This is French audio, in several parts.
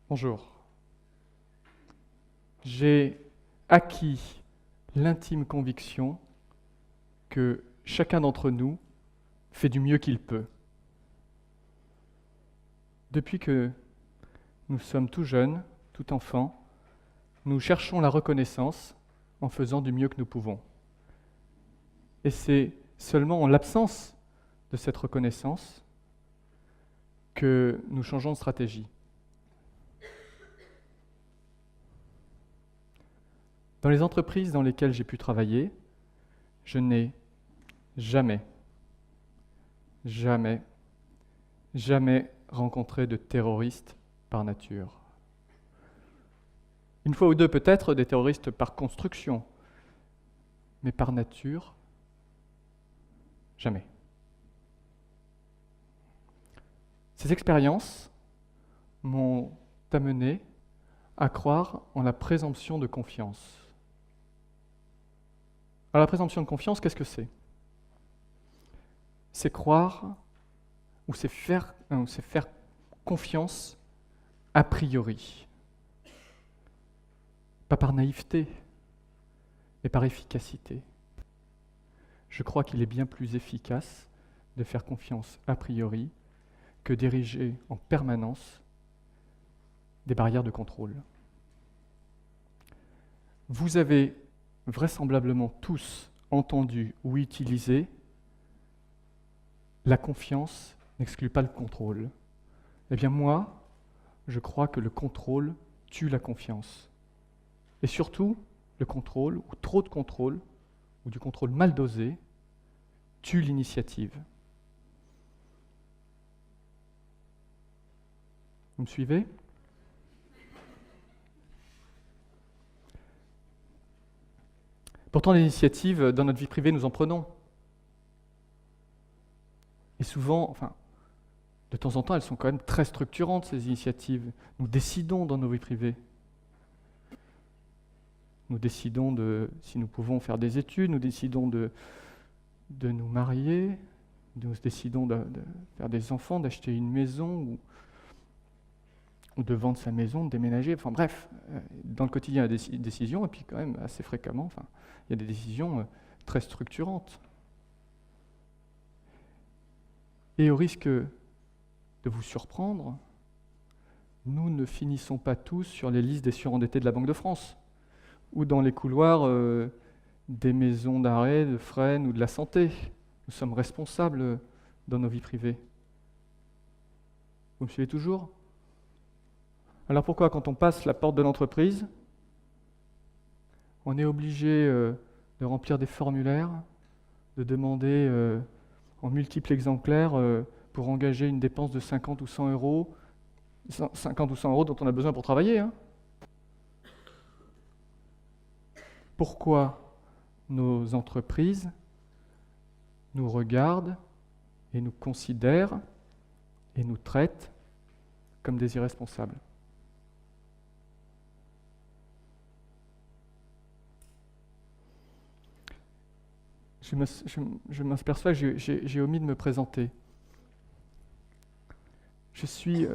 Bonjour. J'ai acquis l'intime conviction que chacun d'entre nous fait du mieux qu'il peut. Depuis que nous sommes tout jeunes, tout enfants, nous cherchons la reconnaissance en faisant du mieux que nous pouvons. Et c'est seulement en l'absence de cette reconnaissance que nous changeons de stratégie. Dans les entreprises dans lesquelles j'ai pu travailler, je n'ai jamais rencontré de terroristes par nature. Une fois ou deux peut-être des terroristes par construction, mais par nature, jamais. Ces expériences m'ont amené à croire en la présomption de confiance. Alors la présomption de confiance, qu'est-ce que c'est ? C'est croire ou c'est faire confiance a priori. Pas par naïveté, mais par efficacité. Je crois qu'il est bien plus efficace de faire confiance a priori que d'ériger en permanence des barrières de contrôle. Vous avez vraisemblablement tous entendu ou utilisé « la confiance n'exclut pas le contrôle ». Eh bien moi, je crois que le contrôle tue la confiance. Et surtout, le contrôle, ou trop de contrôle, ou du contrôle mal dosé, tue l'initiative. Vous me suivez ? Pourtant, l'initiative, dans notre vie privée, nous en prenons. Et souvent, de temps en temps, elles sont quand même très structurantes, ces initiatives. Nous décidons dans nos vies privées. Nous décidons si nous pouvons faire des études, nous décidons de nous marier, nous décidons de faire des enfants, d'acheter une maison ou de vendre sa maison, de déménager. Enfin bref, dans le quotidien, il y a des décisions, et puis quand même assez fréquemment, il y a des décisions très structurantes. Et au risque de vous surprendre, nous ne finissons pas tous sur les listes des surendettés de la Banque de France, ou dans les couloirs des maisons d'arrêt, de Fresnes ou de la santé. Nous sommes responsables dans nos vies privées. Vous me suivez toujours ? Alors pourquoi, quand on passe la porte de l'entreprise, on est obligé de remplir des formulaires, de demander en multiples exemplaires pour engager une dépense de 50 ou 100 euros, 50 ou 100 euros dont on a besoin pour travailler, Pourquoi nos entreprises nous regardent et nous considèrent et nous traitent comme des irresponsables ? Je m'aperçois que j'ai omis de me présenter. Je suis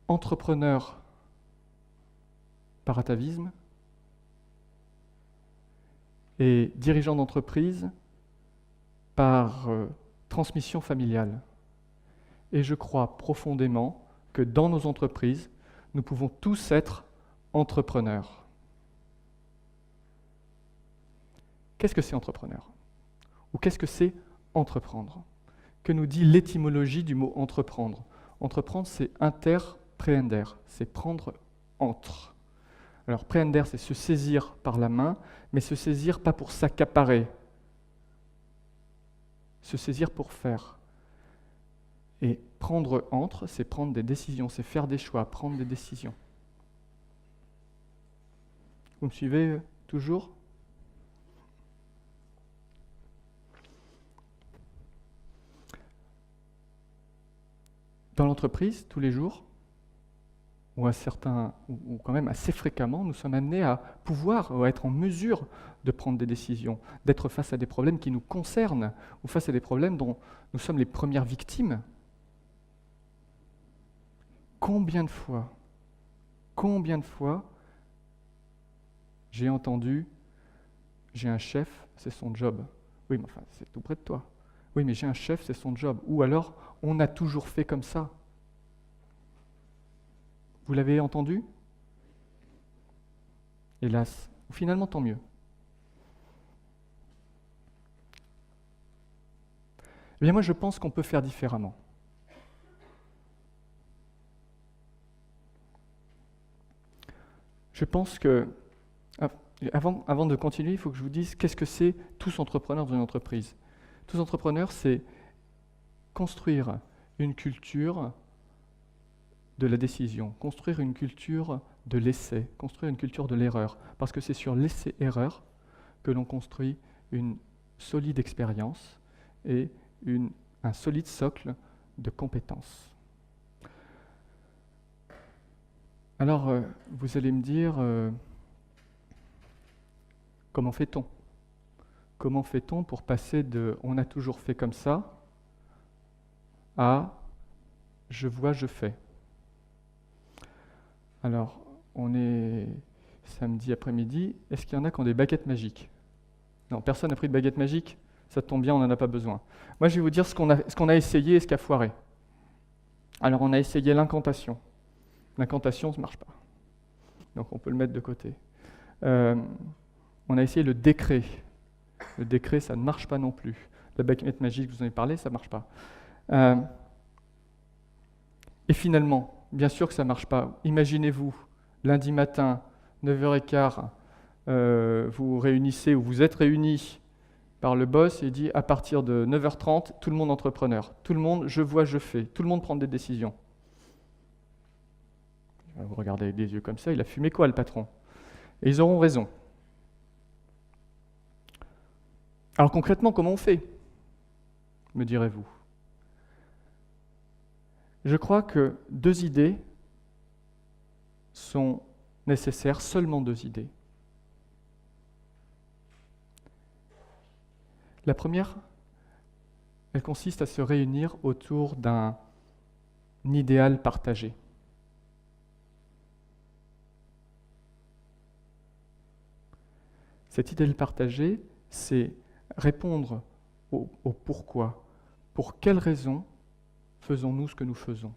entrepreneur par atavisme et dirigeant d'entreprise par transmission familiale. Et je crois profondément que dans nos entreprises, nous pouvons tous être entrepreneurs. Qu'est-ce que c'est entrepreneur ? Ou qu'est-ce que c'est entreprendre ? Que nous dit l'étymologie du mot entreprendre ? Entreprendre, c'est inter-prehender, c'est prendre entre. Alors prehender, c'est se saisir par la main, mais se saisir pas pour s'accaparer. Se saisir pour faire. Et prendre entre, c'est prendre des décisions, c'est faire des choix, prendre des décisions. Vous me suivez toujours ? Dans l'entreprise, tous les jours, ou quand même assez fréquemment, nous sommes amenés à pouvoir ou à être en mesure de prendre des décisions, d'être face à des problèmes qui nous concernent, ou face à des problèmes dont nous sommes les premières victimes. Combien de fois Combien de fois j'ai entendu « j'ai un chef, c'est son job ». Oui, mais enfin, c'est tout près de toi. Oui, mais j'ai un chef, c'est son job. Ou alors, on a toujours fait comme ça. Vous l'avez entendu? Hélas. Ou finalement, tant mieux. Eh bien, moi, je pense qu'on peut faire différemment. Je pense que, avant de continuer, il faut que je vous dise qu'est-ce que c'est tous entrepreneurs dans une entreprise. Tous entrepreneurs, c'est construire une culture de la décision, construire une culture de l'essai, construire une culture de l'erreur. Parce que c'est sur l'essai-erreur que l'on construit une solide expérience et un solide socle de compétences. Alors, vous allez me dire, comment fait-on? Comment fait-on pour passer de « on a toujours fait comme ça » à « je vois, je fais ». Alors, on est samedi après-midi, est-ce qu'il y en a qui ont des baguettes magiques? Non, personne n'a pris de baguette magique? Ça tombe bien, on n'en a pas besoin. Moi, je vais vous dire ce qu'on a essayé et ce qui a foiré. Alors, on a essayé l'incantation. L'incantation, ça ne marche pas. Donc, on peut le mettre de côté. On a essayé le décret. Le décret, ça ne marche pas non plus. La baguette magique, vous en avez parlé, ça ne marche pas. Et finalement, bien sûr que ça ne marche pas. Imaginez-vous, lundi matin, 9h15, vous réunissez ou vous êtes réunis par le boss et dit à partir de 9h30, tout le monde entrepreneur. Tout le monde, je vois, je fais. Tout le monde prend des décisions. Vous regardez avec des yeux comme ça, il a fumé quoi le patron? Et ils auront raison. Alors concrètement, comment on fait? Me direz-vous. Je crois que 2 idées sont nécessaires, seulement 2 idées. La première, elle consiste à se réunir autour d'un idéal partagé. Cet idéal partagé, c'est répondre au pourquoi. Pour quelles raisons faisons-nous ce que nous faisons?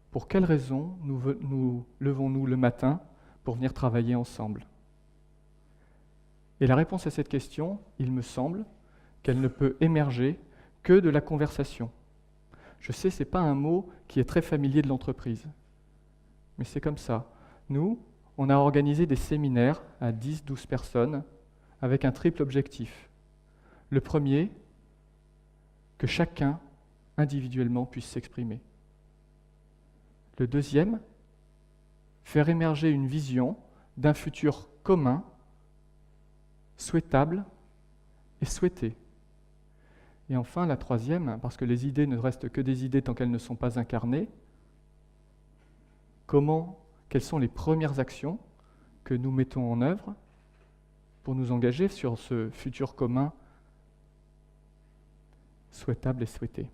Pour quelles raisons nous levons-nous le matin pour venir travailler ensemble? Et la réponse à cette question, il me semble, qu'elle ne peut émerger que de la conversation. Je sais, ce n'est pas un mot qui est très familier de l'entreprise, mais c'est comme ça. Nous, on a organisé des séminaires à 10-12 personnes avec un triple objectif. Le premier, que chacun individuellement puisse s'exprimer. Le deuxième, faire émerger une vision d'un futur commun, souhaitable et souhaité. Et enfin, la troisième, parce que les idées ne restent que des idées tant qu'elles ne sont pas incarnées, quelles sont les premières actions que nous mettons en œuvre pour nous engager sur ce futur commun souhaitable et souhaité.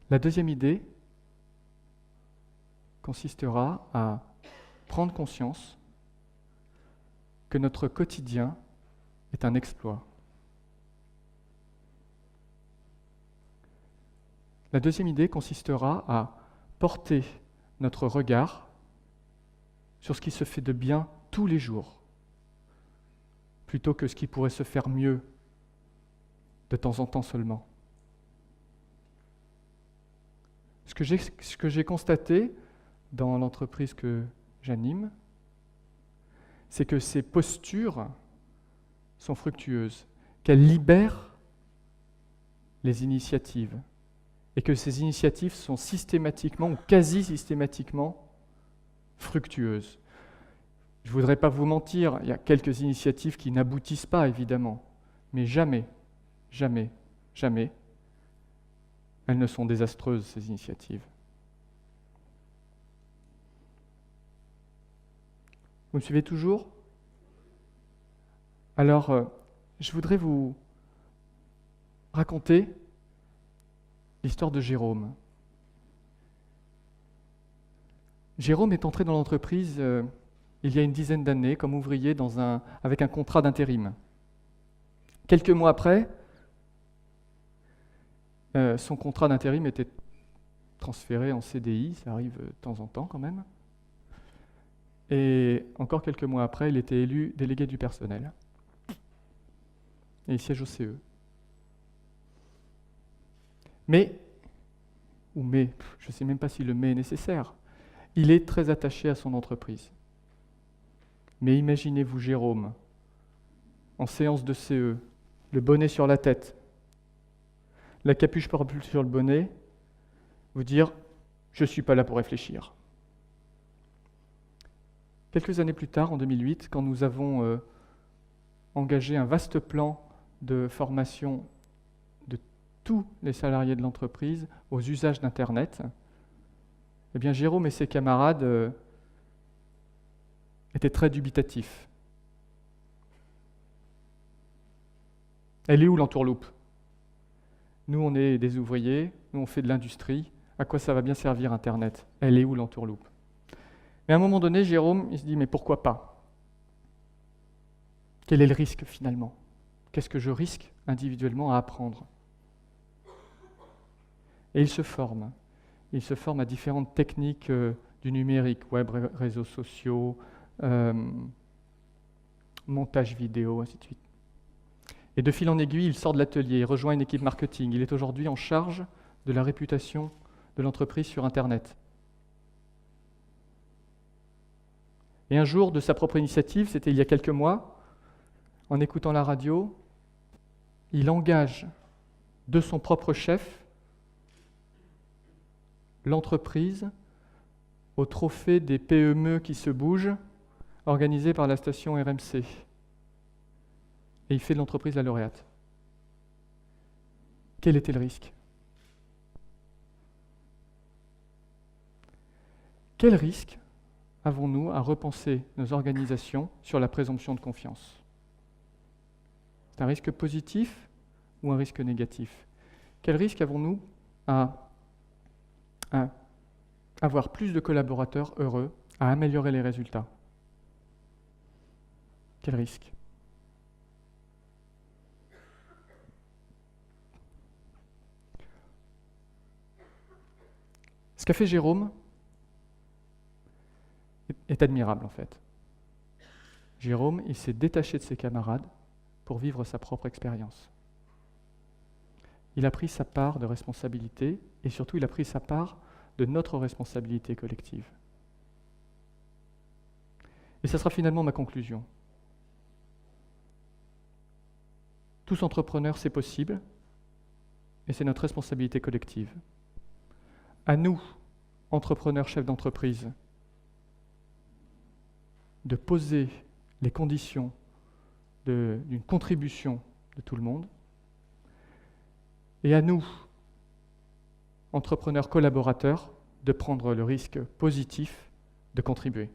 La deuxième idée consistera à prendre conscience que notre quotidien est un exploit. La deuxième idée consistera à porter notre regard sur ce qui se fait de bien tous les jours, plutôt que ce qui pourrait se faire mieux de temps en temps seulement. Ce que j'ai constaté dans l'entreprise que j'anime, c'est que ces postures sont fructueuses, qu'elles libèrent les initiatives, et que ces initiatives sont systématiquement ou quasi systématiquement fructueuses. Je ne voudrais pas vous mentir, il y a quelques initiatives qui n'aboutissent pas, évidemment, mais jamais, jamais, jamais, elles ne sont désastreuses, ces initiatives. Vous me suivez toujours? Alors, je voudrais vous raconter l'histoire de Jérôme. Jérôme est entré dans l'entreprise il y a une dizaine d'années comme ouvrier avec un contrat d'intérim. Quelques mois après, son contrat d'intérim était transféré en CDI, ça arrive de temps en temps quand même. Et encore quelques mois après, il était élu délégué du personnel. Et il siège au CE. Mais, je ne sais même pas si le mais est nécessaire, il est très attaché à son entreprise. Mais imaginez-vous Jérôme, en séance de CE, le bonnet sur la tête, la capuche parapluie sur le bonnet, vous dire « je ne suis pas là pour réfléchir ». Quelques années plus tard, en 2008, quand nous avons engagé un vaste plan de formation de tous les salariés de l'entreprise aux usages d'Internet, eh bien Jérôme et ses camarades étaient très dubitatifs. Elle est où l'entourloupe ? Nous, on est des ouvriers, nous, on fait de l'industrie. À quoi ça va bien servir Internet ? Elle est où l'entourloupe ? Mais à un moment donné, Jérôme, il se dit, mais pourquoi pas ? Quel est le risque finalement ? Qu'est-ce que je risque individuellement à apprendre ? Et il se forme. Il se forme à différentes techniques du numérique, web, réseaux sociaux, montage vidéo, ainsi de suite. Et de fil en aiguille, il sort de l'atelier, il rejoint une équipe marketing. Il est aujourd'hui en charge de la réputation de l'entreprise sur Internet. Et un jour, de sa propre initiative, c'était il y a quelques mois, en écoutant la radio, il engage de son propre chef l'entreprise au trophée des PME qui se bougent, organisé par la station RMC. Et il fait de l'entreprise la lauréate. Quel était le risque ? Quel risque avons-nous à repenser nos organisations sur la présomption de confiance ? C'est un risque positif ou un risque négatif ? Quel risque avons-nous à avoir plus de collaborateurs heureux, à améliorer les résultats ? Quel risque ? Ce qu'a fait Jérôme est admirable en fait. Jérôme, il s'est détaché de ses camarades pour vivre sa propre expérience. Il a pris sa part de responsabilité et surtout il a pris sa part de notre responsabilité collective. Et ça sera finalement ma conclusion. Tous entrepreneurs, c'est possible et c'est notre responsabilité collective. À nous, entrepreneurs, chefs d'entreprise, de poser les conditions d'une contribution de tout le monde, et à nous, entrepreneurs collaborateurs, de prendre le risque positif de contribuer.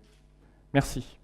Merci.